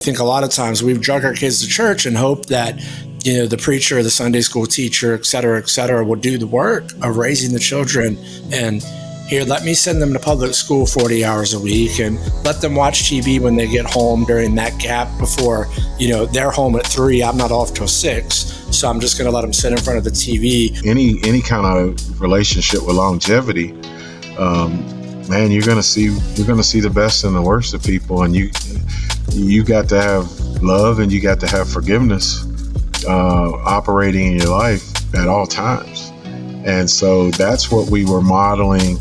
I think a lot of times we've drug our kids to church and hope that, the preacher, the Sunday school teacher, et cetera, will do the work of raising the children. And here, let me send them to public school 40 hours a week and let them watch TV when they get home during that gap before, they're home at 3. I'm not off till 6. So I'm just going to let them sit in front of the TV. Any kind of relationship with longevity, man, you're going to see the best and the worst of people. And you got to have love and you got to have forgiveness operating in your life at all times. And so that's what we were modeling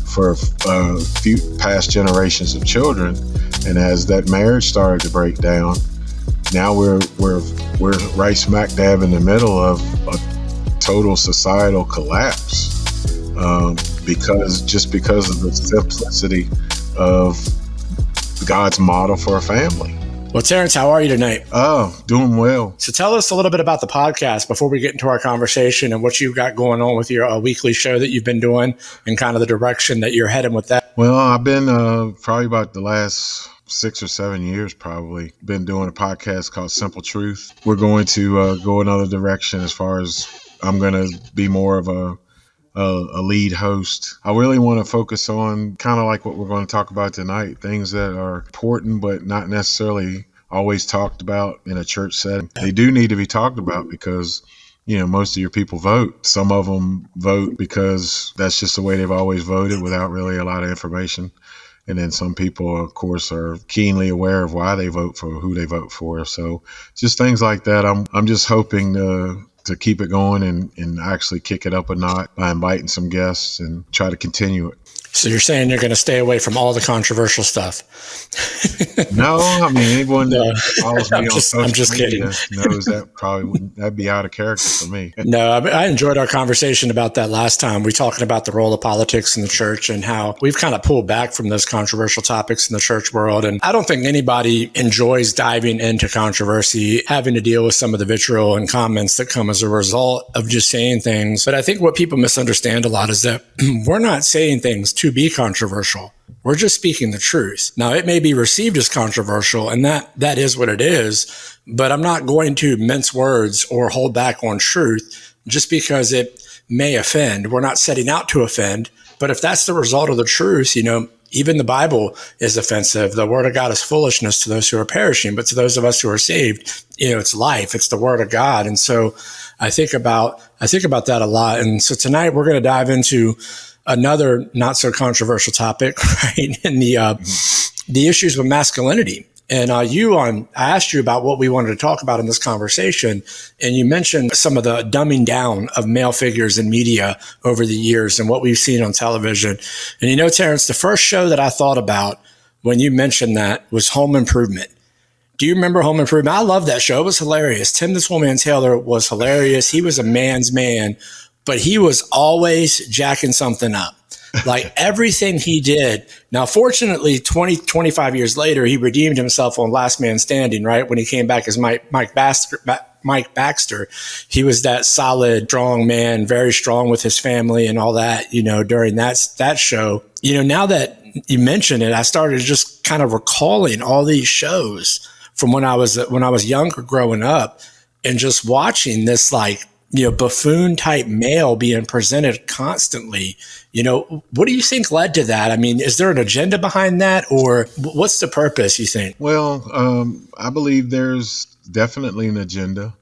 for few past generations of children. And as that marriage started to break down, now we're right smack dab in the middle of a total societal collapse because of the simplicity of God's model for a family. Well, Terrance, how are you tonight? Oh, doing well. So tell us a little bit about the podcast before we get into our conversation and what you've got going on with your weekly show that you've been doing and kind of the direction that you're heading with that. Well, I've been probably about the last 6 or 7 years, probably been doing a podcast called Simple Truth. We're going to go another direction as far as I'm going to be more of a lead host. I really want to focus on kind of like what we're going to talk about tonight, things that are important but not necessarily always talked about in a church setting. They do need to be talked about because, most of your people vote. Some of them vote because that's just the way they've always voted without really a lot of information. And then some people, of course, are keenly aware of why they vote for who they vote for. So just things like that. I'm just hoping to keep it going and actually kick it up a notch by inviting some guests and try to continue it. So you're saying you're going to stay away from all the controversial stuff? No, I mean, anyone that follows me on social media kidding. knows that'd be out of character for me. No, I enjoyed our conversation about that last time. We talking about the role of politics in the church and how we've kind of pulled back from those controversial topics in the church world. And I don't think anybody enjoys diving into controversy, having to deal with some of the vitriol and comments that come as a result of just saying things. But I think what people misunderstand a lot is that we're not saying things to be controversial. We're just speaking the truth. Now, it may be received as controversial, and that is what it is, but I'm not going to mince words or hold back on truth just because it may offend. We're not setting out to offend, but if that's the result of the truth, even the Bible is offensive. The word of God is foolishness to those who are perishing, but to those of us who are saved, it's life. It's the word of God. And so I think about that a lot. And so tonight we're going to dive into another not so controversial topic, right? And the issues with masculinity. And I asked you about what we wanted to talk about in this conversation, and you mentioned some of the dumbing down of male figures in media over the years and what we've seen on television. And Terrance, the first show that I thought about when you mentioned that was Home Improvement. Do you remember Home Improvement? I love that show. It was hilarious. Tim the Toolman Taylor was hilarious. He was a man's man, but he was always jacking something up. Like everything he did. Now, fortunately, 25 years later, he redeemed himself on Last Man Standing, right? When he came back as Mike Baxter, he was that solid, strong man, very strong with his family and all that, during that show. Now that you mention it, I started just kind of recalling all these shows from when I was younger growing up and just watching this buffoon type male being presented constantly. What do you think led to that? I mean, is there an agenda behind that, or what's the purpose, you think? Well, I believe there's definitely an agenda.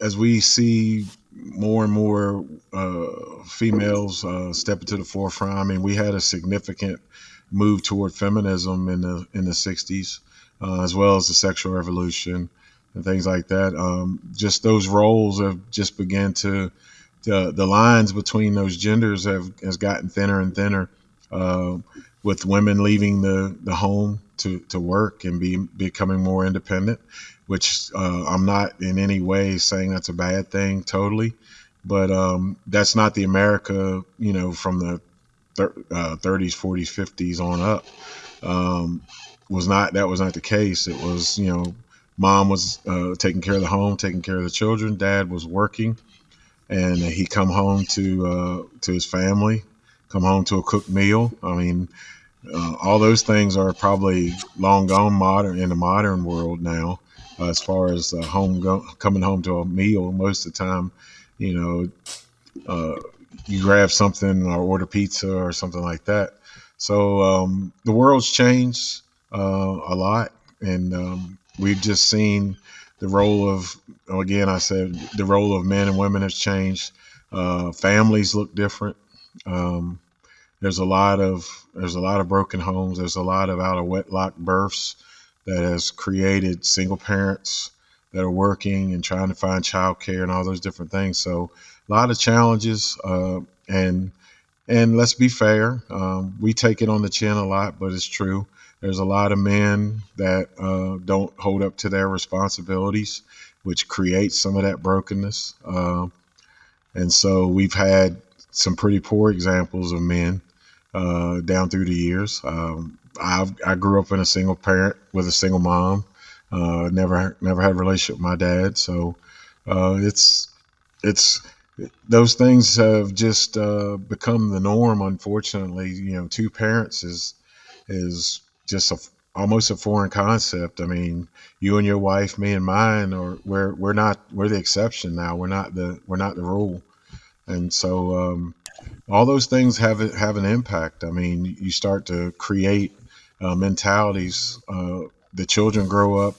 As we see more and more females step into the forefront. I mean, we had a significant move toward feminism in the 60s, as well as the sexual revolution and things like that. Just those roles have just began to the lines between those genders has gotten thinner and thinner, with women leaving the home to work and becoming more independent, which I'm not in any way saying that's a bad thing totally, but that's not the America, from the 30s, 40s, 50s on up. That was not the case. It was, mom was taking care of the home, taking care of the children. Dad was working, and he come home to his family, come home to a cooked meal. I mean, All those things are probably long gone modern in the modern world now. As far as coming home to a meal, most of the time, you know, you grab something or order pizza or something like that. So the world's changed a lot, and we've just seen the role of, again, I said the role of men and women has changed. Families look different. Um, there's a lot of broken homes. There's a lot of out of wedlock births that has created single parents that are working and trying to find childcare and all those different things. So a lot of challenges, and let's be fair, we take it on the chin a lot, but it's true. There's a lot of men that don't hold up to their responsibilities, which creates some of that brokenness. And so we've had some pretty poor examples of men down through the years. I grew up in a single parent with a single mom. Never had a relationship with my dad, so it's those things have just become the norm. Unfortunately, two parents is just almost a foreign concept. I mean, you and your wife, me and mine, or we're the exception now. We're not the rule, and so all those things have an impact. I mean, you start to create mentalities. The children grow up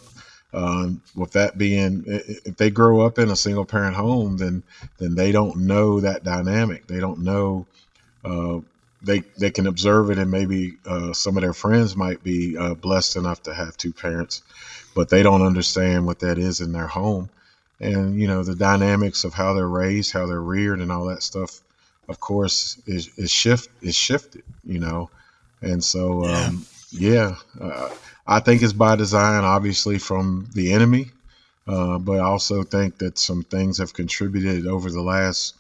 with that being, if they grow up in a single parent home, then they don't know that dynamic. They don't know. Uh, they can observe it, and maybe some of their friends might be blessed enough to have two parents, but they don't understand what that is in their home. And the dynamics of how they're raised, how they're reared, and all that stuff, of course, is shifted. And so Yeah. yeah, I think it's by design, obviously, from the enemy, but I also think that some things have contributed over the last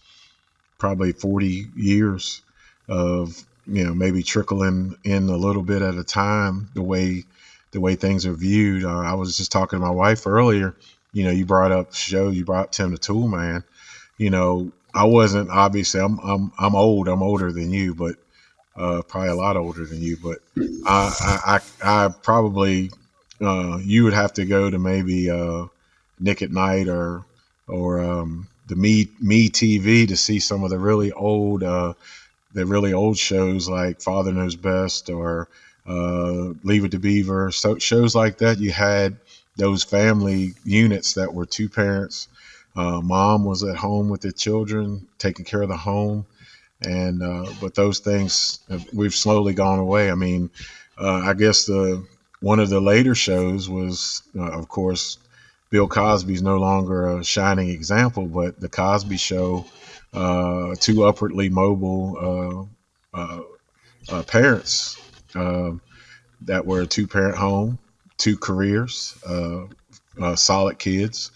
probably 40 years of maybe trickling in a little bit at a time, the way things are viewed. I was just talking to my wife earlier. You brought up Tim the Tool Man. I wasn't, obviously, I'm old. I'm older than you, but probably a lot older than you. But I probably, you would have to go to maybe Nick at Night or the Me TV to see some of the really old shows like Father Knows Best or Leave It to Beaver. So shows like that, you had those family units that were two parents. Mom was at home with the children, taking care of the home, and but those things we've slowly gone away. I mean, I guess one of the later shows was, of course, Bill Cosby's no longer a shining example, but the Cosby Show, two upwardly mobile parents that were a two-parent home, two careers, solid kids.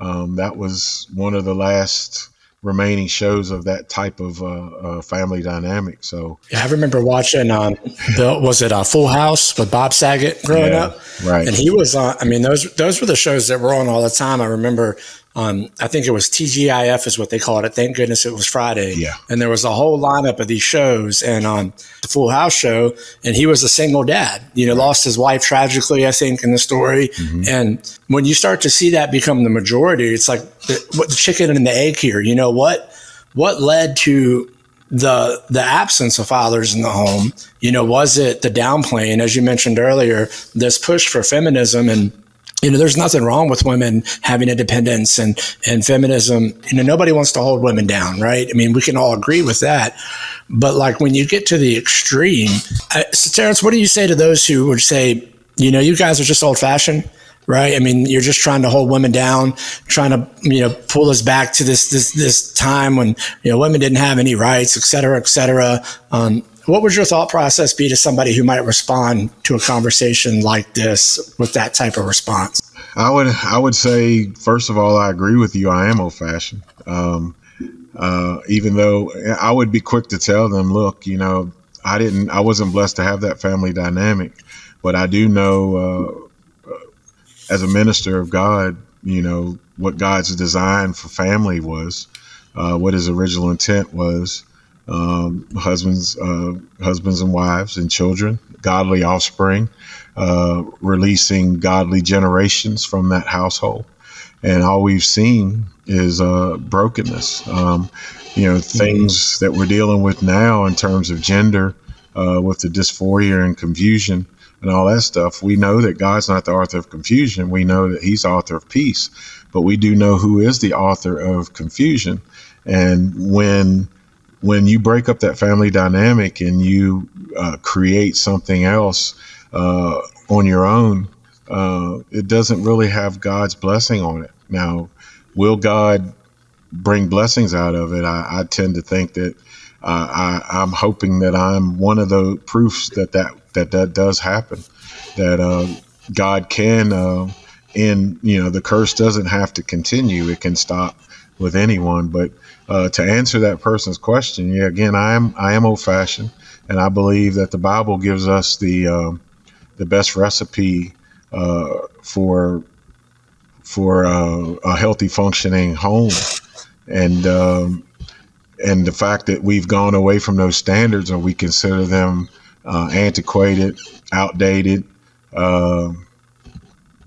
That was one of the last remaining shows of that type of family dynamic. So Yeah, I remember watching was it Full House with Bob Saget growing yeah, up, right, and he was on. I mean, those were the shows that were on all the time. I remember. I think it was TGIF is what they called it. Thank goodness it was Friday, yeah, and there was a whole lineup of these shows. And on the Full House show, and he was a single dad. right. Lost his wife tragically, I think, in the story. Mm-hmm. And when you start to see that become the majority, it's like the chicken and the egg here. You know what? What led to the absence of fathers in the home? Was it the downplaying, as you mentioned earlier, this push for feminism? And there's nothing wrong with women having independence and feminism. Nobody wants to hold women down, right? I mean, we can all agree with that. But like when you get to the extreme, so Terrance, what do you say to those who would say, you guys are just old fashioned? Right. I mean, you're just trying to hold women down, trying to, pull us back to this time when, women didn't have any rights, et cetera, et cetera. What would your thought process be to somebody who might respond to a conversation like this with that type of response? I would say, first of all, I agree with you. I am old fashioned. Even though I would be quick to tell them, look, I wasn't blessed to have that family dynamic, but I do know, as a minister of God, what God's design for family was, what his original intent was. husbands and wives and children, godly offspring, releasing godly generations from that household. And all we've seen is brokenness. Things that we're dealing with now in terms of gender, with the dysphoria and confusion and all that stuff. We know that God's not the author of confusion. We know that He's the author of peace, but we do know who is the author of confusion. And when you break up that family dynamic and you create something else on your own, it doesn't really have God's blessing on it. Now, will God bring blessings out of it? I tend to think that I'm hoping that I'm one of the proofs that does happen, that God can end, the curse doesn't have to continue. It can stop with anyone. But to answer that person's question, again, I am old fashioned, and I believe that the Bible gives us the best recipe for a healthy functioning home, and the fact that we've gone away from those standards, or we consider them antiquated, outdated.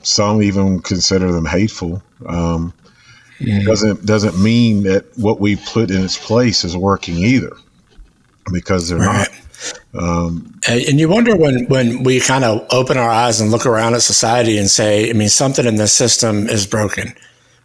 Some even consider them hateful. Doesn't mean that what we put in its place is working either, because they're not. And you wonder when we kind of open our eyes and look around at society and say, something in this system is broken,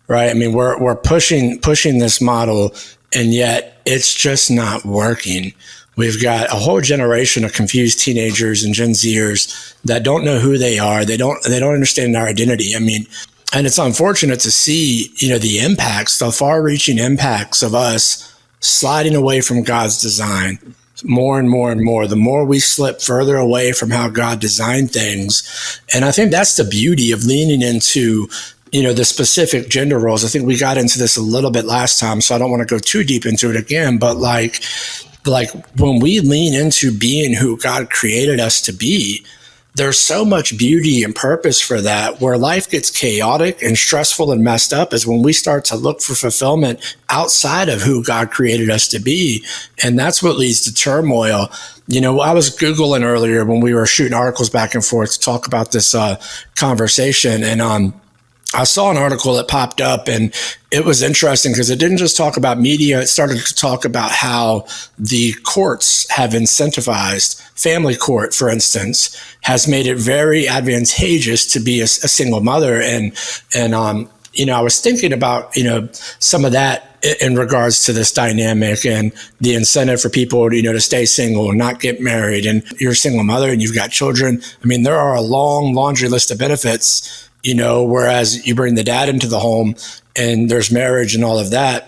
right? We're pushing this model, and yet it's just not working. We've got a whole generation of confused teenagers and Gen Zers that don't know who they are. They don't understand their identity. And it's unfortunate to see, the impacts, the far-reaching impacts of us sliding away from God's design more and more and more. The more we slip further away from how God designed things. And I think that's the beauty of leaning into, the specific gender roles. I think we got into this a little bit last time, so I don't want to go too deep into it again. But like when we lean into being who God created us to be, there's so much beauty and purpose for that. Where life gets chaotic and stressful and messed up is when we start to look for fulfillment outside of who God created us to be. And that's what leads to turmoil. I was Googling earlier when we were shooting articles back and forth to talk about this conversation. And I saw an article that popped up, and it was interesting because it didn't just talk about media. It started to talk about how the courts have incentivized. Family court, for instance, has made it very advantageous to be a single mother. And I was thinking about, some of that in regards to this dynamic and the incentive for people, to stay single and not get married. And you're a single mother and you've got children. There are a long laundry list of benefits, whereas you bring the dad into the home and there's marriage and all of that.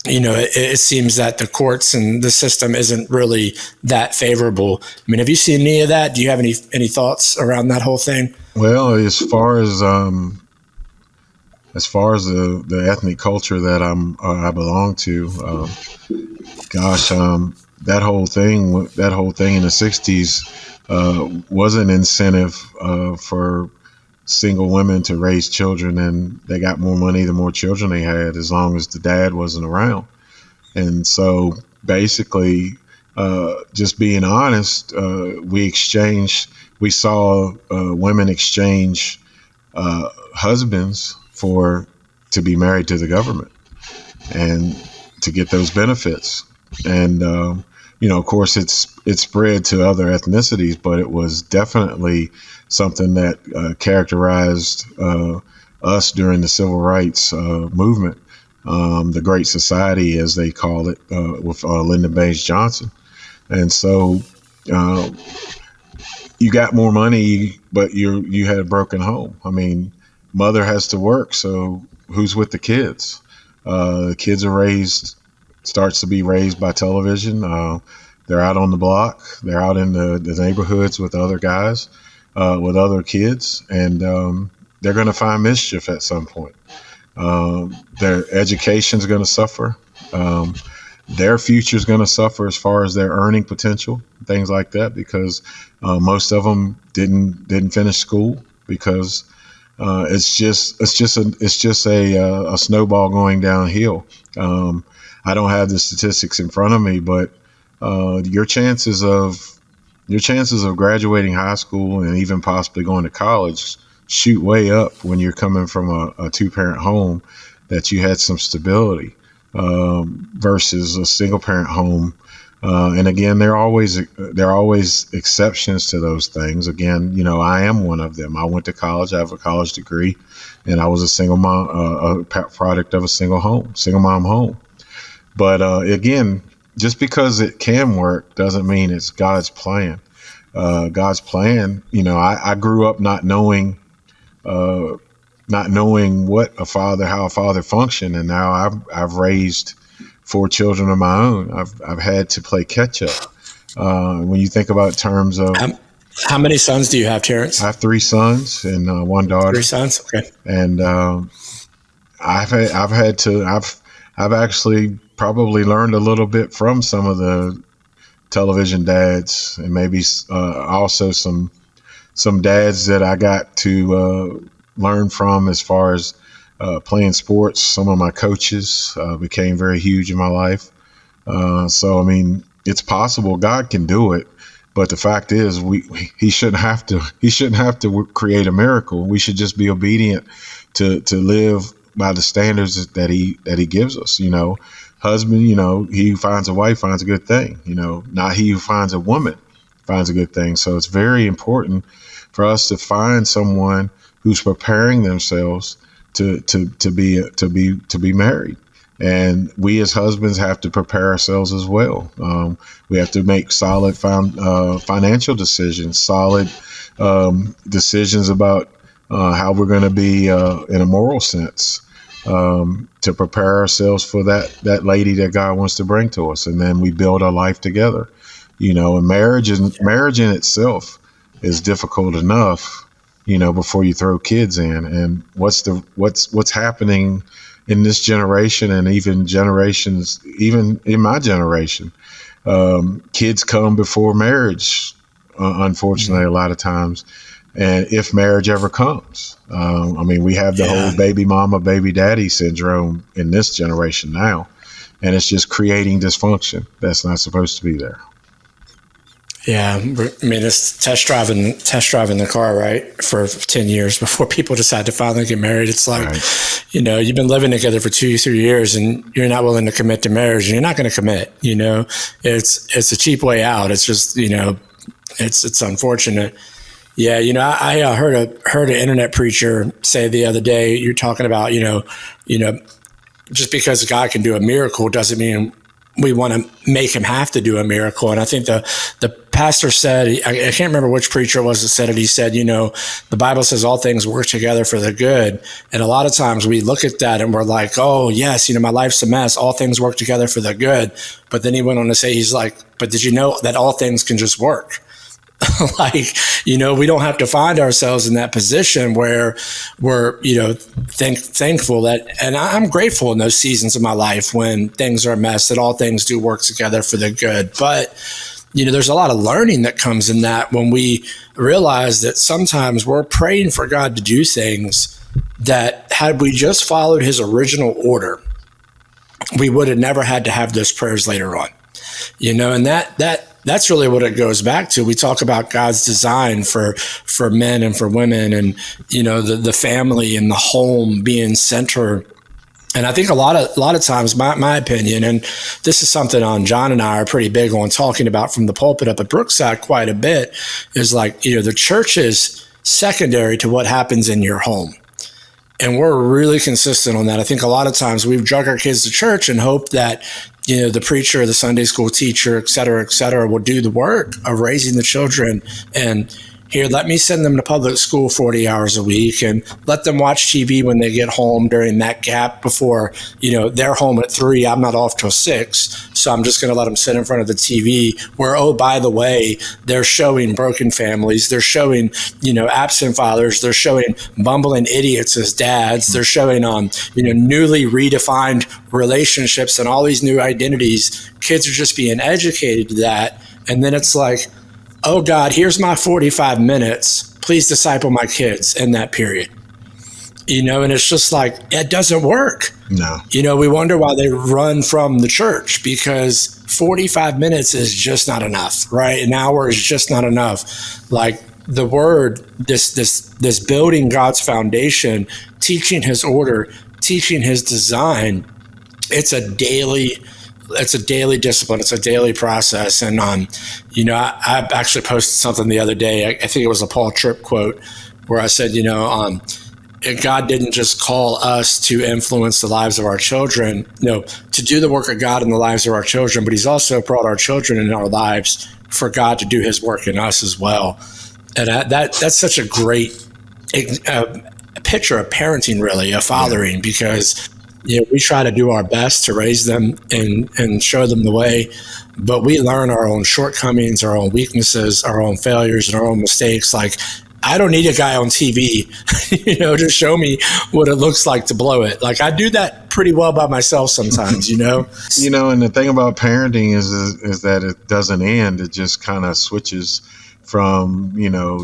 It seems that the courts and the system isn't really that favorable. Have you seen any of that? Do you have any thoughts around that whole thing? Well, as far as the ethnic culture that I belong to, that whole thing in the 60s was an incentive for single women to raise children, and they got more money the more children they had, as long as the dad wasn't around. And so basically, just being honest, we saw women exchange husbands to be married to the government and to get those benefits. And of course, it spread to other ethnicities, but it was definitely something that characterized us during the civil rights movement, the Great Society, as they call it, with Lyndon Baines Johnson. And so you got more money, but you had a broken home. Mother has to work, so who's with the kids? The kids starts to be raised by television. They're out on the block. They're out in the neighborhoods with other guys, with other kids, and they're going to find mischief at some point. Their education's going to suffer. Their future's going to suffer as far as their earning potential, things like that, because most of them didn't finish school, because it's just a snowball going downhill. I don't have the statistics in front of me, but your chances of graduating high school and even possibly going to college shoot way up when you're coming from a two-parent home that you had some stability, versus a single-parent home. And again, there are always exceptions to those things. Again, I am one of them. I went to college. I have a college degree, and I was a single mom, a product of a single mom home. But again, just because it can work doesn't mean it's God's plan. God's plan, I grew up not knowing how a father functioned, and now I've raised 4 children of my own. I've had to play catch up. When you think about terms of how many sons do you have, Terrance? I have 3 sons and 1 daughter. 3 sons, okay. And I've actually probably learned a little bit from some of the television dads, and maybe also some dads that I got to learn from as far as playing sports. Some of my coaches became very huge in my life. So, I mean, it's possible. God can do it. But the fact is, he shouldn't have to create a miracle. We should just be obedient to live by the standards that he gives us. Husband, he who finds a wife finds a good thing. Not he who finds a woman finds a good thing. So it's very important for us to find someone who's preparing themselves to be married. And we as husbands have to prepare ourselves as well. We have to make solid financial decisions, solid decisions about how we're going to be in a moral sense, to prepare ourselves for that lady that God wants to bring to us. And then we build our life together. And marriage in itself is difficult enough, before you throw kids in. And what's happening in this generation, and even generations, even in my generation, kids come before marriage, unfortunately, a lot of times. And if marriage ever comes, we have the whole baby mama, baby daddy syndrome in this generation now, and it's just creating dysfunction that's not supposed to be there. Yeah, it's test driving the car, right, for 10 years before people decide to finally get married. It's like, right. You've been living together for 2-3 years and you're not willing to commit to marriage, and you're not going to commit. It's a cheap way out. It's just, it's unfortunate. Yeah, I heard an internet preacher say the other day, you're talking about, just because God can do a miracle doesn't mean we want to make him have to do a miracle. And I think the pastor said, I can't remember which preacher it was that said it. He said, the Bible says all things work together for the good. And a lot of times we look at that and we're like, oh yes, my life's a mess. All things work together for the good. But then he went on to say, he's like, but did you know that all things can just work? We don't have to find ourselves in that position where we're, thankful that, and I'm grateful in those seasons of my life when things are a mess, that all things do work together for the good. But, there's a lot of learning that comes in that when we realize that sometimes we're praying for God to do things that had we just followed his original order, we would have never had to have those prayers later on, and that's really what it goes back to. We talk about God's design for men and for women, and the family and the home being center. And I think a lot of times, my opinion, and this is something John and I are pretty big on talking about from the pulpit up at Brookside quite a bit, is like, the church is secondary to what happens in your home. And we're really consistent on that. I think a lot of times we've drug our kids to church and hope that, the preacher, the Sunday school teacher, et cetera, will do the work of raising the children. And here, let me send them to public school 40 hours a week and let them watch TV when they get home during that gap before, they're home at 3. I'm not off till 6. So I'm just going to let them sit in front of the TV where, oh, by the way, they're showing broken families. They're showing, absent fathers. They're showing bumbling idiots as dads. They're showing newly redefined relationships and all these new identities. Kids are just being educated to that. And then it's like, oh God, here's my 45 minutes. Please disciple my kids in that period. And it's just like, it doesn't work. No. We wonder why they run from the church, because 45 minutes is just not enough, right? An hour is just not enough. Like the word, this building God's foundation, teaching his order, teaching his design, it's a daily discipline. It's a daily process. And, I actually posted something the other day. I think it was a Paul Tripp quote where I said, God didn't just call us to influence the lives of our children, to do the work of God in the lives of our children, but he's also brought our children in our lives for God to do his work in us as well. And that's such a great picture of parenting, really, of fathering, because we try to do our best to raise them and show them the way, but we learn our own shortcomings, our own weaknesses, our own failures, and our own mistakes. Like, I don't need a guy on TV, to show me what it looks like to blow it. Like, I do that pretty well by myself sometimes, And the thing about parenting is that it doesn't end. It just kind of switches from,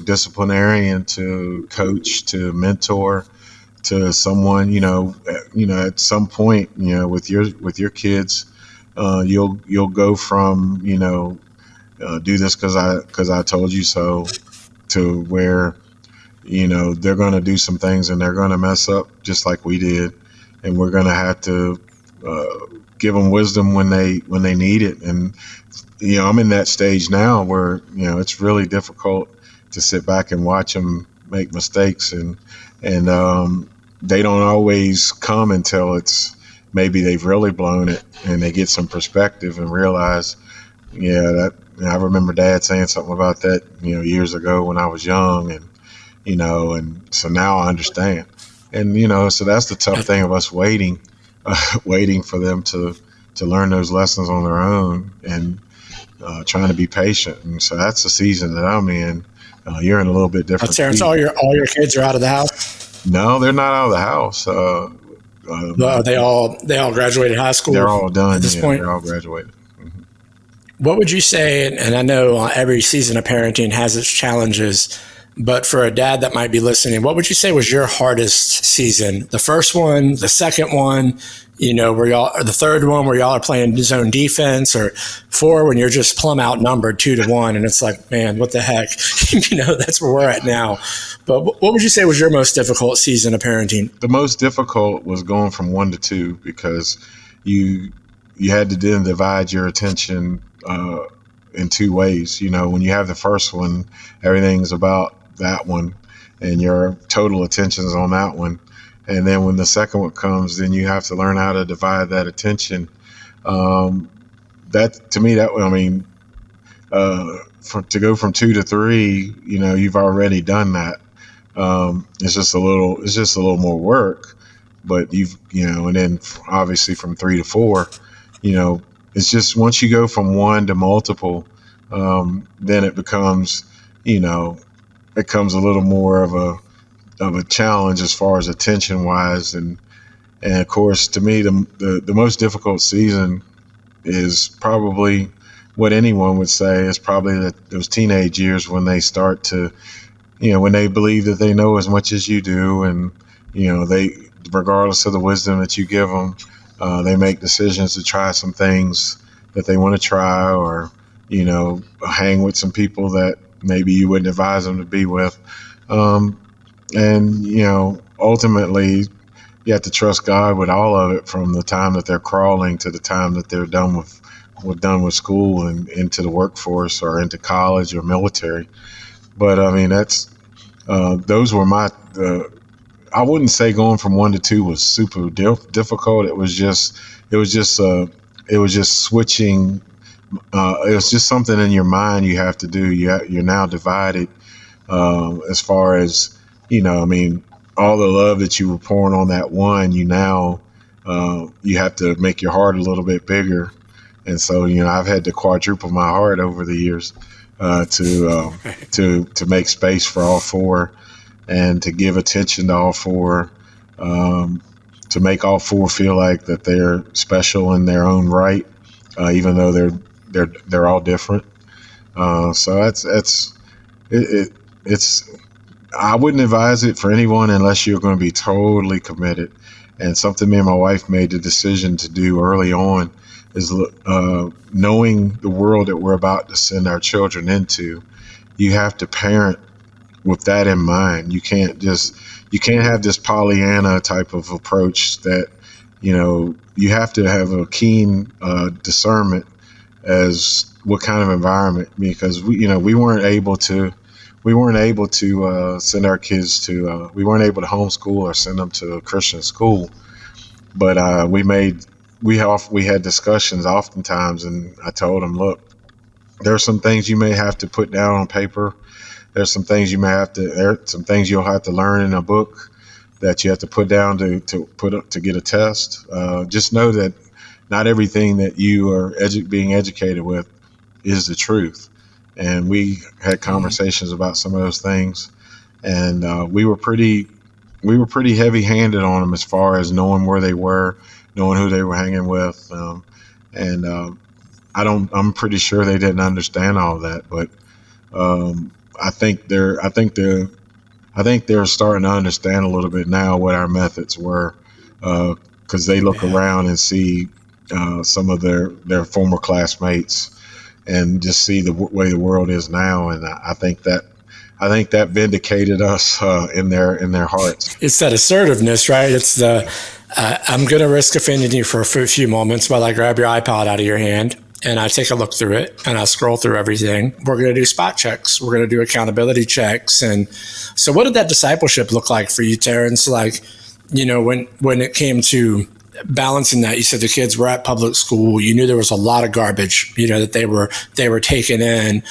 disciplinarian to coach to mentor to someone, at some point, with your kids, you'll go from, do this because I told you so, to where, they're going to do some things and they're going to mess up just like we did. And we're going to have to give them wisdom when they need it. And, I'm in that stage now where, it's really difficult to sit back and watch them make mistakes. And they don't always come until it's maybe they've really blown it and they get some perspective and realize, I remember Dad saying something about that, years ago when I was young, and so now I understand. And, so that's the tough thing of us waiting for them to learn those lessons on their own, and trying to be patient. And so that's the season that I'm in. You're in a little bit different. Terrance, all your kids are out of the house? No, they're not out of the house. They all graduated high school? They're all done at this point? They're all graduated. What would you say, and I know every season of parenting has its challenges, but for a dad that might be listening, what would you say was your hardest season? The first one, the second one, where y'all, or the third one where y'all are playing zone defense, or 4 when you're just plumb outnumbered 2-1, and it's like, man, what the heck? That's where we're at now. But what would you say was your most difficult season of parenting? The most difficult was going from 1 to 2, because you had to then divide your attention in 2 ways. When you have the first one, everything's about that one, and your total attention is on that one. And then when the second one comes, then you have to learn how to divide that attention. That, to me, to go from 2 to 3, you've already done that. It's just a little more work, but and then obviously from 3 to 4, it's just, once you go from 1 to multiple, then it becomes, a little more of a challenge as far as attention wise. And of course, to me, the most difficult season is probably what anyone would say is probably those teenage years, when they start to, when they believe that they know as much as you do, and, they, regardless of the wisdom that you give them, they make decisions to try some things that they want to try, or, hang with some people that maybe you wouldn't advise them to be with. And, ultimately, you have to trust God with all of it, from the time that they're crawling to the time that they're done with school and into the workforce or into college or military. But that's those were I wouldn't say going from 1 to 2 was super difficult. It was just switching. It was just something in your mind you have to do. You're now divided, as far as, all the love that you were pouring on that one, you have to make your heart a little bit bigger. And so, I've had to quadruple my heart over the years, to make space for all 4, and to give attention to all 4, to make all 4 feel like that they're special in their own right, even though they're all different. So it's I wouldn't advise it for anyone unless you're going to be totally committed. And something me and my wife made the decision to do early on is knowing the world that we're about to send our children into. You have to parent with that in mind. You can't have this Pollyanna type of approach that, you have to have a keen discernment as what kind of environment, because we weren't able to send our kids to, we weren't able to homeschool or send them to a Christian school. But we had discussions oftentimes, and I told them, look, there are some things you may have to put down on paper. There's some things some things you'll have to learn in a book that you have to put down to get a test. Just know that not everything that you are being educated with is the truth. And we had conversations about some of those things, and we were pretty heavy-handed on them as far as knowing where they were, knowing who they were hanging with, I'm pretty sure they didn't understand all of that, but I think they're starting to understand a little bit now what our methods were, because they look around and see some of their former classmates and just see the way the world is now, and I think that vindicated us in their hearts. It's that assertiveness, right? It's the I'm going to risk offending you for a few moments while I grab your iPod out of your hand and I take a look through it and I scroll through everything. We're going to do spot checks. We're going to do accountability checks. And so what did that discipleship look like for you, Terrance? Like, when it came to balancing that, you said the kids were at public school. You knew there was a lot of garbage, that they were taking in.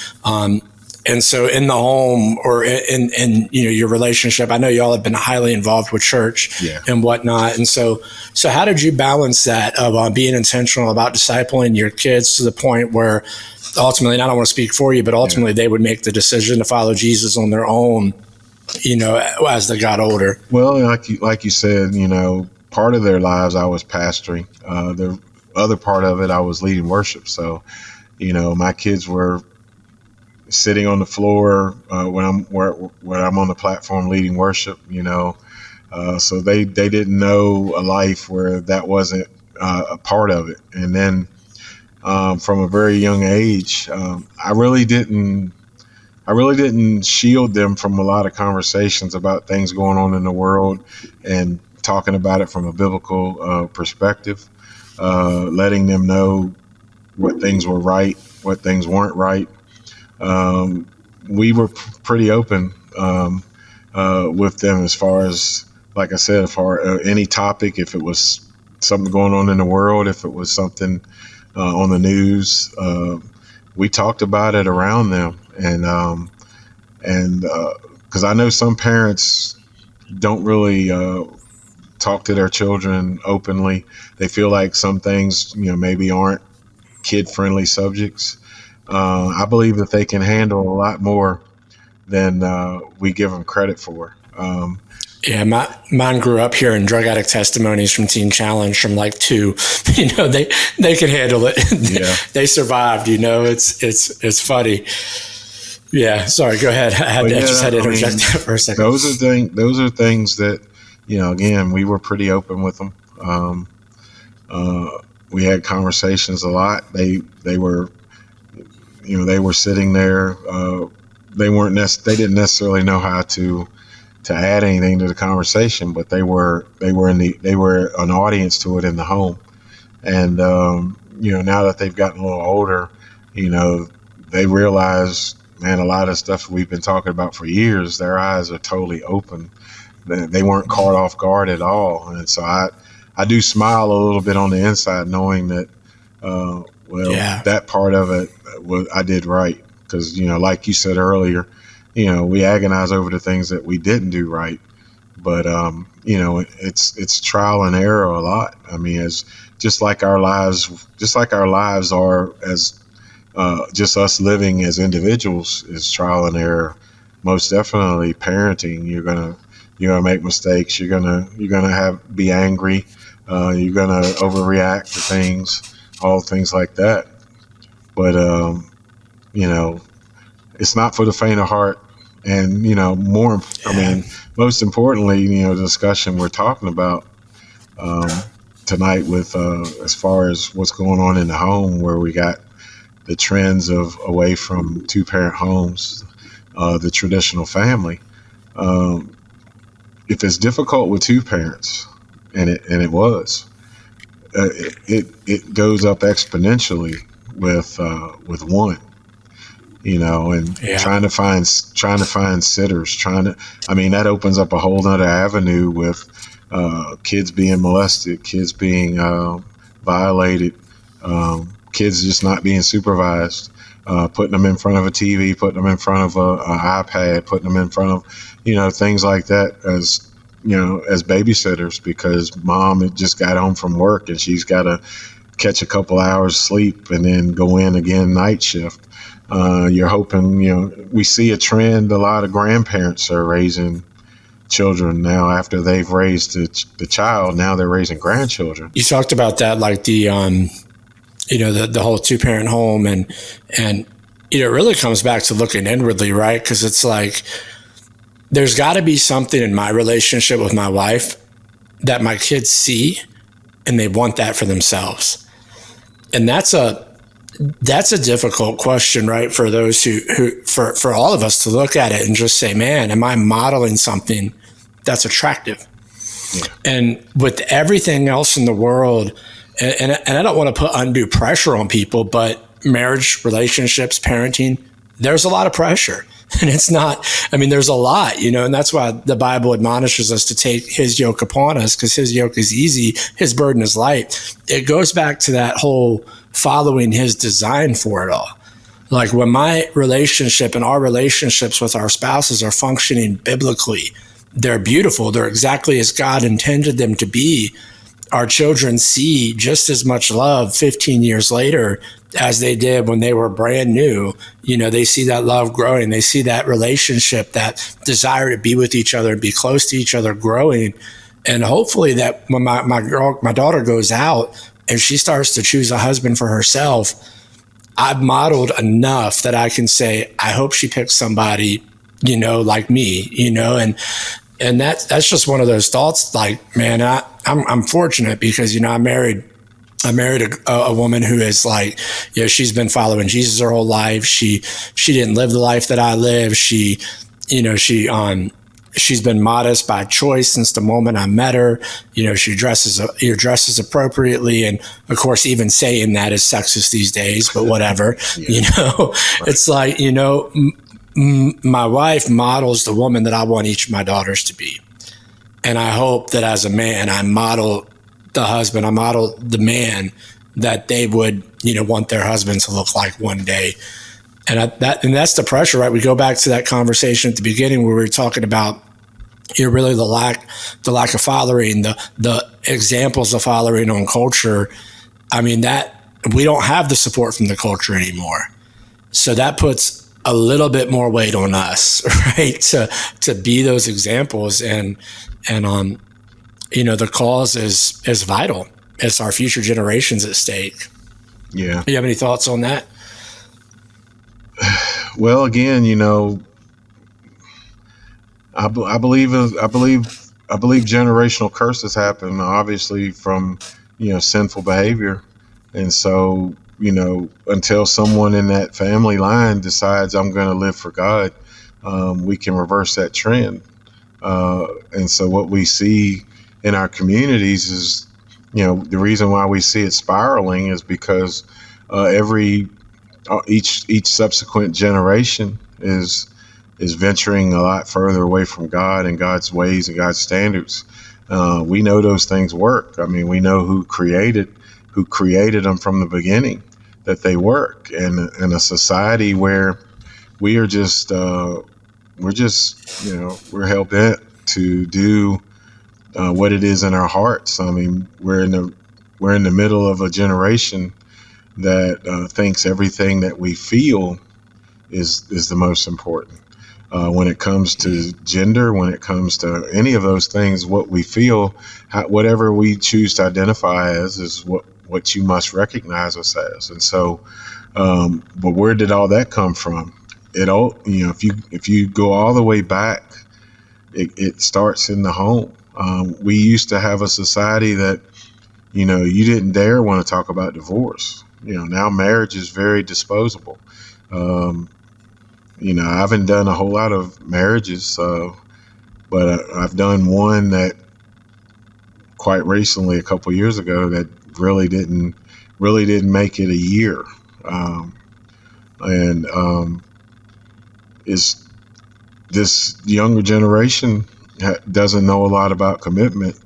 And so in the home or in your relationship, I know y'all have been highly involved with church and whatnot. And so how did you balance that of being intentional about discipling your kids to the point where ultimately, and I don't want to speak for you, but ultimately they would make the decision to follow Jesus on their own, as they got older? Well, like you said, part of their lives I was pastoring. The other part of it, I was leading worship. So, my kids were sitting on the floor when I'm on the platform leading worship, so they didn't know a life where that wasn't a part of it. And then from a very young age, I really didn't shield them from a lot of conversations about things going on in the world and talking about it from a biblical perspective, letting them know what things were right, what things weren't right. We were pretty open with them as far as, like I said, any topic, if it was something going on in the world, if it was something on the news, we talked about it around them. And because I know some parents don't really talk to their children openly. They feel like some things, maybe aren't kid-friendly subjects. I believe that they can handle a lot more than we give them credit for. Mine grew up hearing drug addict testimonies from Teen Challenge from like 2. They can handle it. Yeah. They survived. It's funny. Yeah. Sorry. Go ahead. I just had to interject that for a second. Those are things that again, we were pretty open with them. We had conversations a lot. They were sitting there. They didn't necessarily know how to add anything to the conversation, but they were an audience to it in the home. And now that they've gotten a little older, they realize, man, a lot of stuff we've been talking about for years, their eyes are totally open. They weren't caught off guard at all. And so I do smile a little bit on the inside knowing that, that part of it I did right. Because, like you said earlier, we agonize over the things that we didn't do right. But, it's trial and error a lot. I mean, just like our lives are as just us living as individuals is trial and error. Most definitely parenting, you're gonna make mistakes. You're gonna be angry. You're gonna overreact to things, all things like that. But it's not for the faint of heart. And most importantly, the discussion we're talking about, tonight with as far as what's going on in the home, where we got the trends of away from two-parent homes, the traditional family. If it's difficult with two parents, and it was, it goes up exponentially with one. And Yeah. trying to find sitters, that opens up a whole nother avenue with kids being molested, kids being violated, kids just not being supervised, putting them in front of a TV, putting them in front of an iPad, putting them in front of, things like that as babysitters, because mom had just got home from work and she's got to catch a couple hours sleep and then go in again night shift. You're hoping, we see a trend. A lot of grandparents are raising children now after they've raised the child. Now they're raising grandchildren. You talked about that, like the whole two-parent home, and it really comes back to looking inwardly, right? Because it's like, there's got to be something in my relationship with my wife that my kids see and they want that for themselves. And that's a difficult question, right? For those for all of us to look at it and just say, man, am I modeling something that's attractive? Yeah. And with everything else in the world, and I don't want to put undue pressure on people, but marriage, relationships, parenting, there's a lot of pressure. And it's not, there's a lot, and that's why the Bible admonishes us to take his yoke upon us, because his yoke is easy, his burden is light. It goes back to that whole following his design for it all. Like, when my relationship and our relationships with our spouses are functioning biblically, they're beautiful, they're exactly as God intended them to be. Our children see just as much love 15 years later as they did when they were brand new. They see that love growing. They see that relationship, that desire to be with each other, be close to each other growing. And hopefully that when my daughter goes out and she starts to choose a husband for herself, I've modeled enough that I can say, I hope she picks somebody, like me, and that's just one of those thoughts. Like, man, I'm fortunate because, I married a woman who is like, she's been following Jesus her whole life. She didn't live the life that I live. She's been modest by choice since the moment I met her. She dresses appropriately. And of course, even saying that is sexist these days, but whatever, Right. It's like, my wife models the woman that I want each of my daughters to be. And I hope that as a man, I model the husband, I model the man that they would, want their husband to look like one day. And that's the pressure, right? We go back to that conversation at the beginning where we were talking about, really the lack of fathering, the examples of fathering on culture. That we don't have the support from the culture anymore. So that puts a little bit more weight on us, right? To be those examples, and the cause is vital. It's our future generations at stake. Yeah. Do you have any thoughts on that? Well, again, I believe generational curses happen, obviously, from sinful behavior, and so until someone in that family line decides I'm going to live for God, we can reverse that trend. And so what we see in our communities is, the reason why we see it spiraling is because each subsequent generation is venturing a lot further away from God and God's ways and God's standards. We know those things work. We know who created them from the beginning, that they work. And in a society where we are just we're hell bent to do what it is in our hearts. We're in the middle of a generation that thinks everything that we feel is the most important. When it comes to gender, when it comes to any of those things, what we feel, whatever we choose to identify as, is what you must recognize us as. And so, but where did all that come from? It all, if you go all the way back, it starts in the home. We used to have a society that, you didn't dare want to talk about divorce. Now marriage is very disposable. Um, I haven't done a whole lot of marriages, but I've done one that quite recently, a couple of years ago, that really didn't make it a year. And is this younger generation doesn't know a lot about commitment,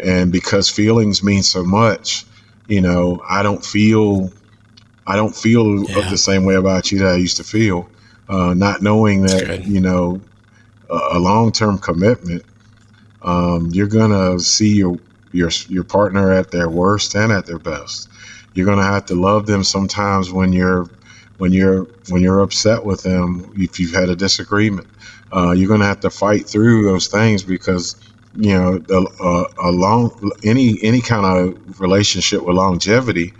and because feelings mean so much, I don't feel of the same way about you that I used to feel, not knowing that a long-term commitment, you're gonna see your partner at their worst and at their best. You're gonna have to love them sometimes when you're upset with them, if you've had a disagreement. You're gonna have to fight through those things, because any kind of relationship with longevity,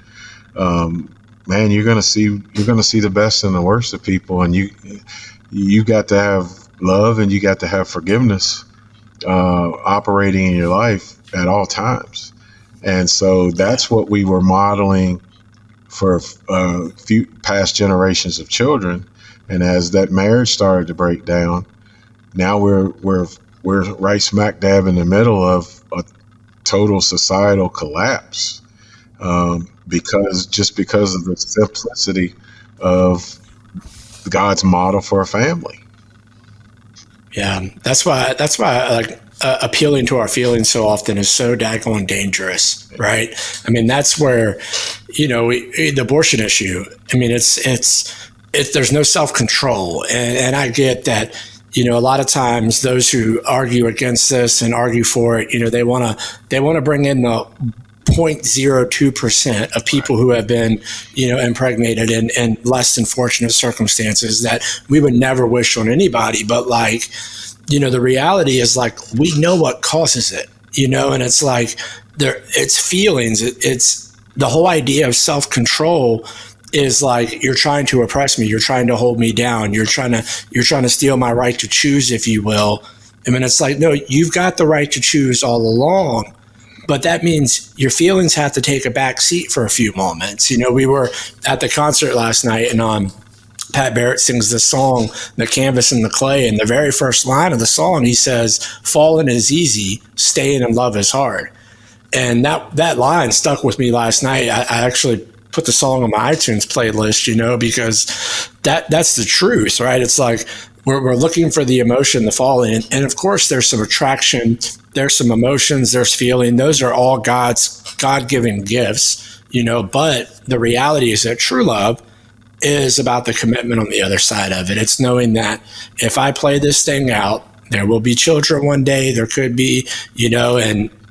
man, you're gonna see the best and the worst of people, and you got to have love and you got to have forgiveness operating in your life at all times. And so that's what we were modeling for a few past generations of children. And as that marriage started to break down, now we're right smack dab in the middle of a total societal collapse, because of the simplicity of God's model for a family. Yeah, that's why like appealing to our feelings so often is so daggone dangerous, right? I mean, that's where the abortion issue. I mean, it's there's no self-control, and I get that. A lot of times those who argue against this and argue for it, they want to bring in the 0.02% of people who have been, impregnated in less than fortunate circumstances that we would never wish on anybody. But the reality is we know what causes it, and it's it's feelings. It's the whole idea of self-control is you're trying to oppress me. You're trying to hold me down. You're trying to steal my right to choose, if you will. I mean, it's no, you've got the right to choose all along. But that means your feelings have to take a back seat for a few moments. We were at the concert last night, and Pat Barrett sings this song, The Canvas and the Clay, and the very first line of the song, he says, "Falling is easy, staying in love is hard." And that line stuck with me last night. I actually put the song on my iTunes playlist, because that's the truth, right? It's we're looking for the emotion, the falling, and of course there's some attraction, there's some emotions, there's feeling. Those are all God's God-given gifts, but the reality is that true love is about the commitment on the other side of it. It's knowing that if I play this thing out, there will be children one day, there could be,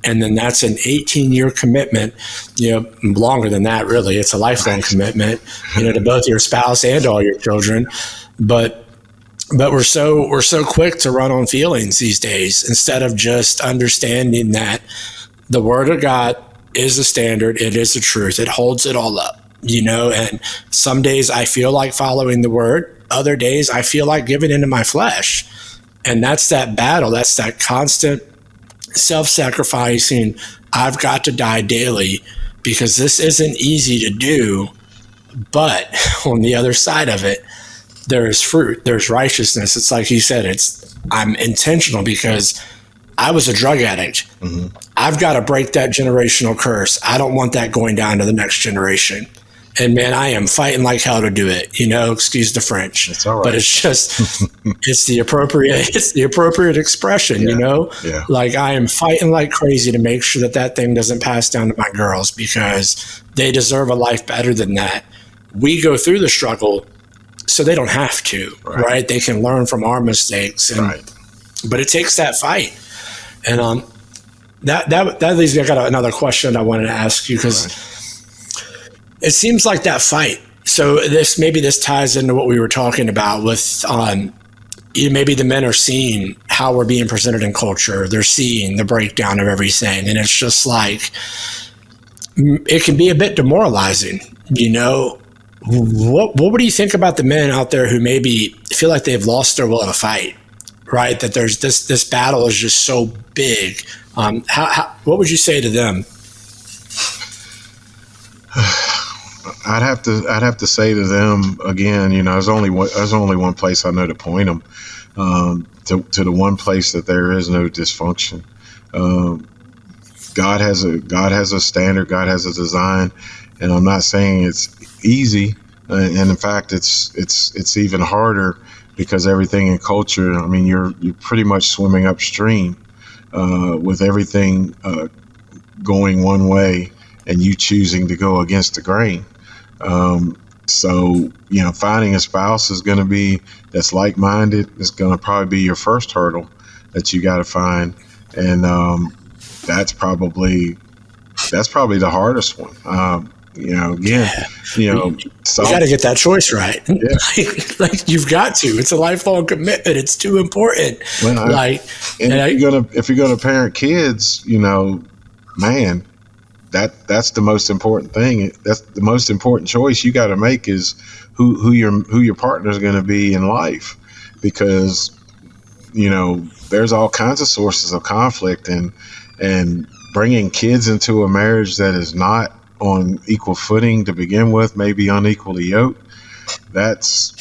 and then that's an 18-year commitment, longer than that, really. It's a lifelong commitment, to both your spouse and all your children. But we're so quick to run on feelings these days, instead of just understanding that the Word of God is the standard. It is the truth. It holds it all up, and some days I feel like following the Word. Other days I feel like giving into my flesh. And that's that battle. That's that constant self-sacrificing. I've got to die daily, because this isn't easy to do. But on the other side of it, there's fruit, there's righteousness. It's like he said, I'm intentional, because I was a drug addict. Mm-hmm. I've got to break that generational curse. I don't want that going down to the next generation. And man, I am fighting like hell to do it. Excuse the French. It's all right. But it's just, it's the appropriate expression. Yeah. I am fighting like crazy to make sure that thing doesn't pass down to my girls, because they deserve a life better than that. We go through the struggle so they don't have to, right? They can learn from our mistakes, but it takes that fight. And that leads me. I got another question I wanted to ask you, because it seems like that fight. So this ties into what we were talking about with maybe the men are seeing how we're being presented in culture. They're seeing the breakdown of everything, and it's just it can be a bit demoralizing. What do you think about the men out there who maybe feel like they've lost their will to fight? Right, that there's this battle is just so big. What would you say to them? I'd have to say to them again, there's only one place I know to point them, to the one place that there is no dysfunction. God has a standard. God has a design, and I'm not saying it's easy. And in fact, it's even harder because everything in culture. I mean, you're pretty much swimming upstream with everything going one way, and you choosing to go against the grain. So finding a spouse is going to be that's like-minded. It's going to probably be your first hurdle that you got to find, and that's probably the hardest one. Again, you got to get that choice right. Yeah. like you've got to. It's a lifelong commitment. It's too important. If you're gonna parent kids, man, that's the most important thing. That's the most important choice you got to make is who your partner is going to be in life, because there's all kinds of sources of conflict, and bringing kids into a marriage that is not on equal footing to begin with, maybe unequally yoked, that's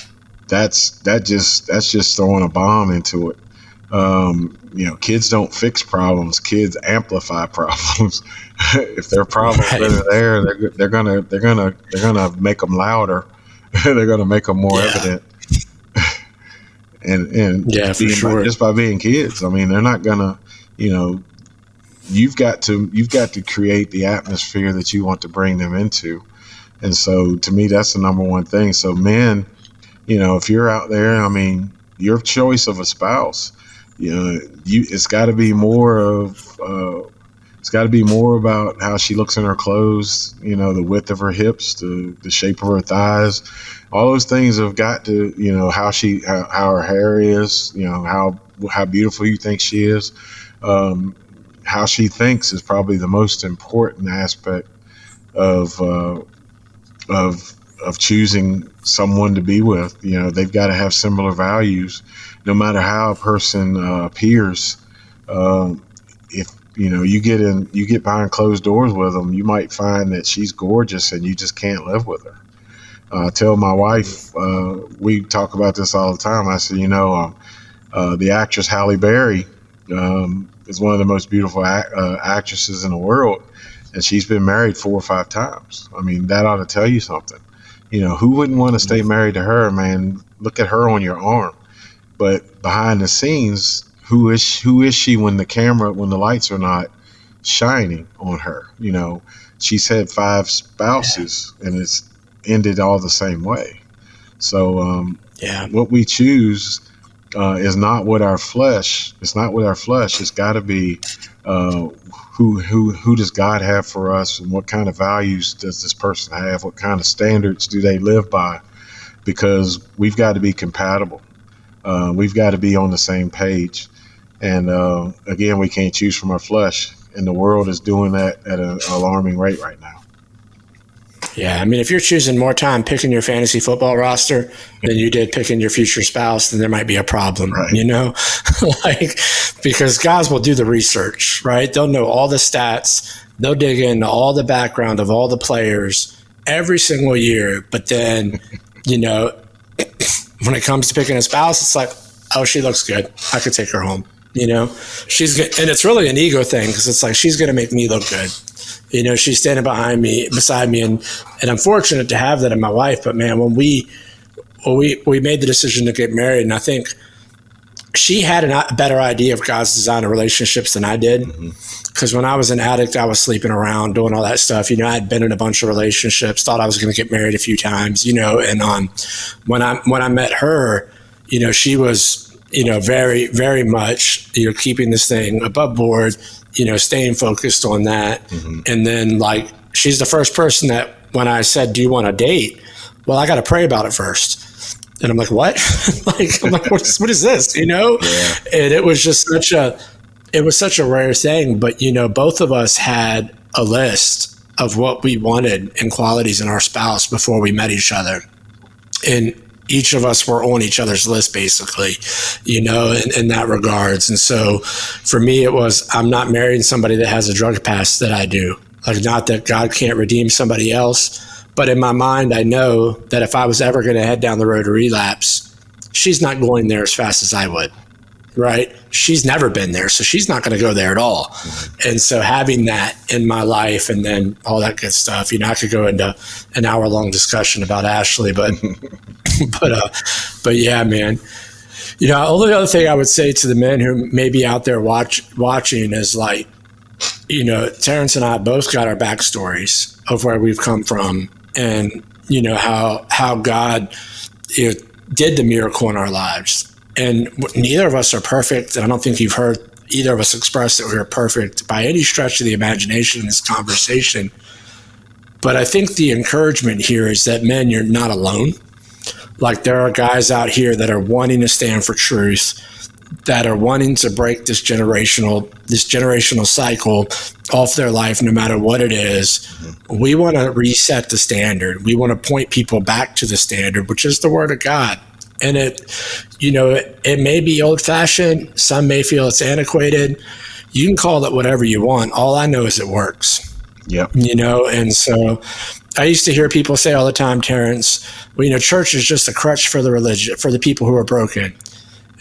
just throwing a bomb into it. Kids don't fix problems. Kids amplify problems. If there are problems that are there, they're gonna make them louder. They're gonna make them more evident. and for sure. Just by being kids, I mean, they're not gonna. You've got to create the atmosphere that you want to bring them into, and so to me, that's the number one thing. So men, if you're out there, I mean, your choice of a spouse. It's got to be more about how she looks in her clothes, the width of her hips, the shape of her thighs, all those things have got to, how her hair is, how beautiful you think she is, how she thinks is probably the most important aspect of choosing someone to be with. They've got to have similar values, no matter how a person appears. If you get behind closed doors with them, you might find that she's gorgeous and you just can't live with her. I tell my wife, we talk about this all the time. I said, the actress Halle Berry is one of the most beautiful actresses in the world, and she's been married 4 or 5 times. I mean, that ought to tell you something. Who wouldn't want to stay married to her, man? Look at her on your arm. But behind the scenes, who is she when the lights are not shining on her? She's had 5 spouses, and it's ended all the same way. So what we choose is not what our flesh. It's not what our flesh. It's got to be who does God have for us, and what kind of values does this person have? What kind of standards do they live by? Because we've got to be compatible. We've got to be on the same page. And again, we can't choose from our flesh. And the world is doing that at an alarming rate right now. Yeah, I mean, if you're choosing more time picking your fantasy football roster than you did picking your future spouse, then there might be a problem, right? Because guys will do the research, right? They'll know all the stats. They'll dig into all the background of all the players every single year. But then, when it comes to picking a spouse, it's like, oh, she looks good. I could take her home. She's good. And it's really an ego thing, because it's like, she's going to make me look good. She's standing beside me, and I'm fortunate to have that in my wife. But man, when we made the decision to get married, and I think she had a better idea of God's design of relationships than I did. Because when I was an addict, I was sleeping around, doing all that stuff. I'd been in a bunch of relationships, thought I was going to get married a few times, and when I met her, she was, very, very much, keeping this thing above board, staying focused on that. And then she's the first person that when I said, do you want to date? Well, I got to pray about it first. And I'm like, what? What is this? Yeah. And it was just such a rare thing. But, both of us had a list of what we wanted and qualities in our spouse before we met each other. And each of us were on each other's list, basically, in that regards. And so for me, it was, I'm not marrying somebody that has a drug past that I do. Not that God can't redeem somebody else, But in my mind, I know that if I was ever going to head down the road to relapse, she's not going there as fast as I would. Right? She's never been there, so she's not going to go there at all. Mm-hmm. And so having that in my life and then all that good stuff, I could go into an hour-long discussion about Ashley, but yeah, man. The only other thing I would say to the men who may be out there watching is like, Terrance and I both got our backstories of where we've come from, and how God did the miracle in our lives. And neither of us are perfect. And I don't think you've heard either of us express that we are perfect by any stretch of the imagination in this conversation. But I think the encouragement here is that, men, you're not alone. Like, there are guys out here that are wanting to stand for truth, that are wanting to break this generational cycle off their life, no matter what it is. Mm-hmm. We want to reset the standard. We want to point people back to the standard, which is the Word of God. And it may be old fashioned. Some may feel it's antiquated. You can call it whatever you want. All I know is it works. Yep. And so I used to hear people say all the time, Terrance, church is just a crutch for the religion, for the people who are broken.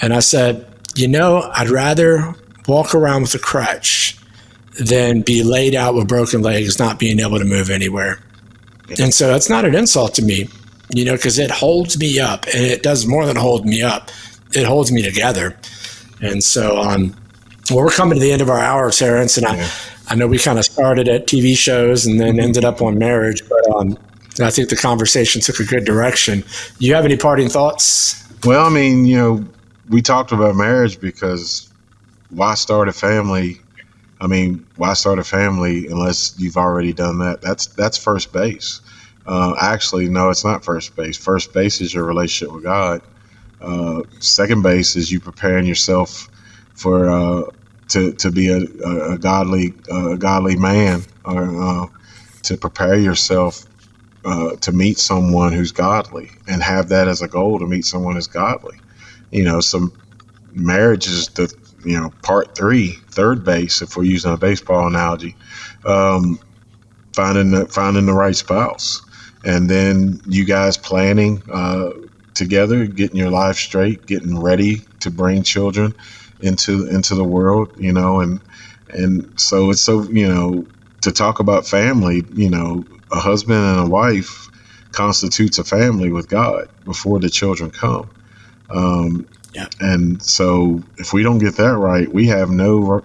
And I said, I'd rather walk around with a crutch than be laid out with broken legs, not being able to move anywhere. Yeah. And so that's not an insult to me. Because it holds me up, and it does more than hold me up. It holds me together. And so, we're coming to the end of our hour, Terrance, and I know we kind of started at TV shows and then ended up on marriage, but I think the conversation took a good direction. Do you have any parting thoughts? Well, we talked about marriage because why start a family? Why start a family unless you've already done that? That's first base. Actually, no, it's not first base. First base is your relationship with God. Second base is you preparing yourself for to be a godly man, or to prepare yourself to meet someone who's godly, and have that as a goal, to meet someone who's godly. So marriage is the part three, third base, if we're using a baseball analogy. Finding the right spouse. And then you guys planning together, getting your life straight, getting ready to bring children into the world, and so it's so, to talk about family, a husband and a wife constitutes a family with God before the children come. Yeah. And so if we don't get that right, we have no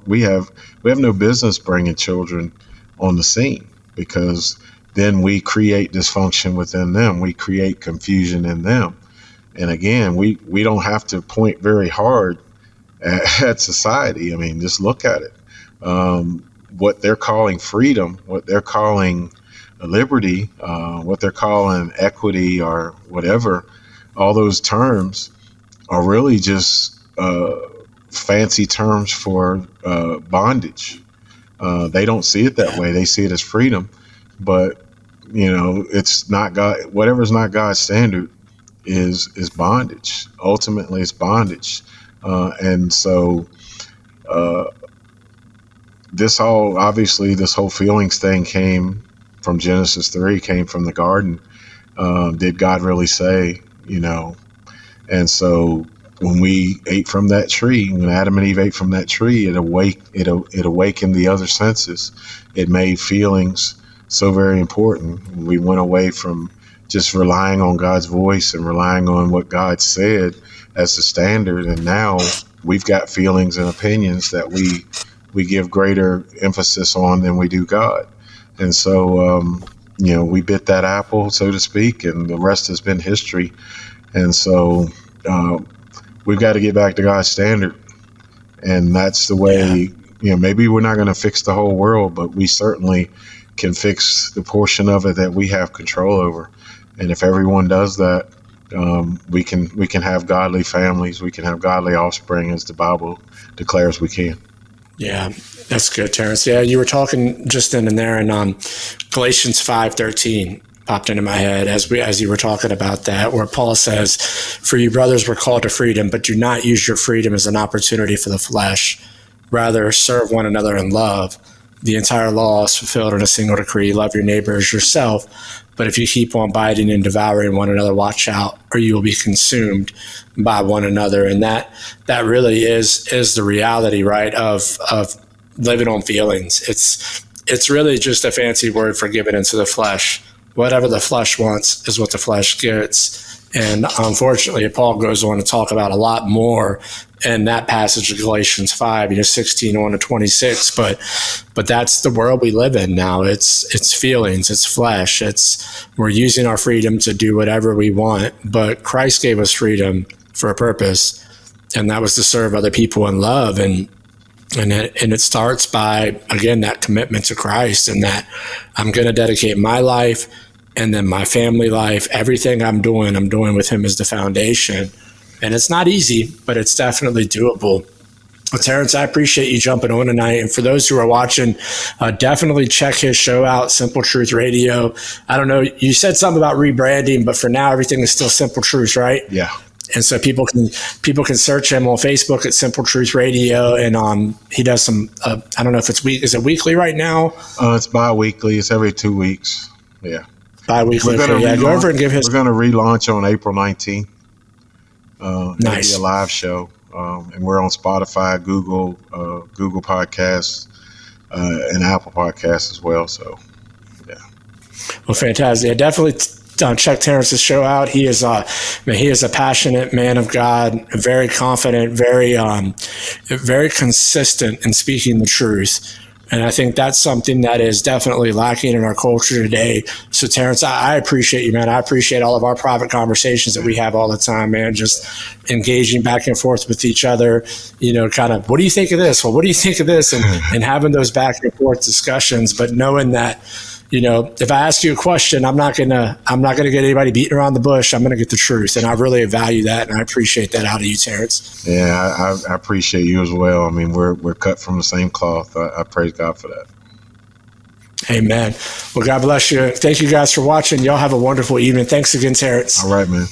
business bringing children on the scene, because then we create dysfunction within them. We create confusion in them. And again, we don't have to point very hard at society. Just look at it. What they're calling freedom, what they're calling liberty, what they're calling equity, or whatever, all those terms are really just fancy terms for bondage. They don't see it that way. They see it as freedom. But it's not God. Whatever's not God's standard is bondage. Ultimately, it's bondage. And so this whole feelings thing came from Genesis 3, came from the garden. Did God really say? And so when we ate from that tree, when Adam and Eve ate from that tree, it awakened the other senses. It made feelings so very important. We went away from just relying on God's voice and relying on what God said as the standard, and now we've got feelings and opinions that we give greater emphasis on than we do God. And so we bit that apple, so to speak, and the rest has been history. And so we've got to get back to God's standard, and that's the way. Maybe we're not going to fix the whole world, but we certainly can fix the portion of it that we have control over. And if everyone does that, we can have godly families. We can have godly offspring, as the Bible declares we can. Yeah, that's good, Terrance. Yeah, you were talking just then and there, and Galatians 5:13 popped into my head as you were talking about that, where Paul says, "For you brothers were called to freedom, but do not use your freedom as an opportunity for the flesh. Rather, serve one another in love. The entire law is fulfilled in a single decree: love your neighbor as yourself." But if you keep on biting and devouring one another, watch out, or you will be consumed by one another. And that really is the reality, right, of living on feelings. It's really just a fancy word for giving into the flesh. Whatever the flesh wants is what the flesh gets. And unfortunately, Paul goes on to talk about a lot more in that passage of Galatians 5, 16 on to 26. But that's the world we live in now. It's feelings, it's flesh. We're using our freedom to do whatever we want. But Christ gave us freedom for a purpose, and that was to serve other people in love. And it starts by, again, that commitment to Christ, and that I'm going to dedicate my life and then my family life. Everything I'm doing with him as the foundation. And it's not easy, but it's definitely doable. Well, Terrance, I appreciate you jumping on tonight. And for those who are watching, definitely check his show out, Simple Truth Radio. I don't know, you said something about rebranding, but for now, everything is still Simple Truth, right? Yeah. And so people can search him on Facebook at Simple Truth Radio, and he does some. I don't know if is it weekly right now? It's bi-weekly. It's every 2 weeks. Yeah, bi-weekly. Go over and give his. We're going to relaunch on April 19th. Nice. It'll be a live show, and we're on Spotify, Google Podcasts, and Apple Podcasts as well. So, yeah. Well, fantastic. Yeah, definitely. Check Terrance's show out. He is a passionate man of God, very confident, very consistent in speaking the truth. And I think that's something that is definitely lacking in our culture today. So Terrance, I appreciate you, man. I appreciate all of our private conversations that we have all the time, man. Just engaging back and forth with each other, kind of, what do you think of this? Well, what do you think of this? And having those back and forth discussions, but knowing that, if I ask you a question, I'm not gonna get anybody beating around the bush. I'm gonna get the truth, and I really value that, and I appreciate that out of you, Terrance. Yeah, I appreciate you as well. I mean, we're cut from the same cloth. I praise God for that. Amen. Well, God bless you. Thank you guys for watching. Y'all have a wonderful evening. Thanks again, Terrance. All right, man.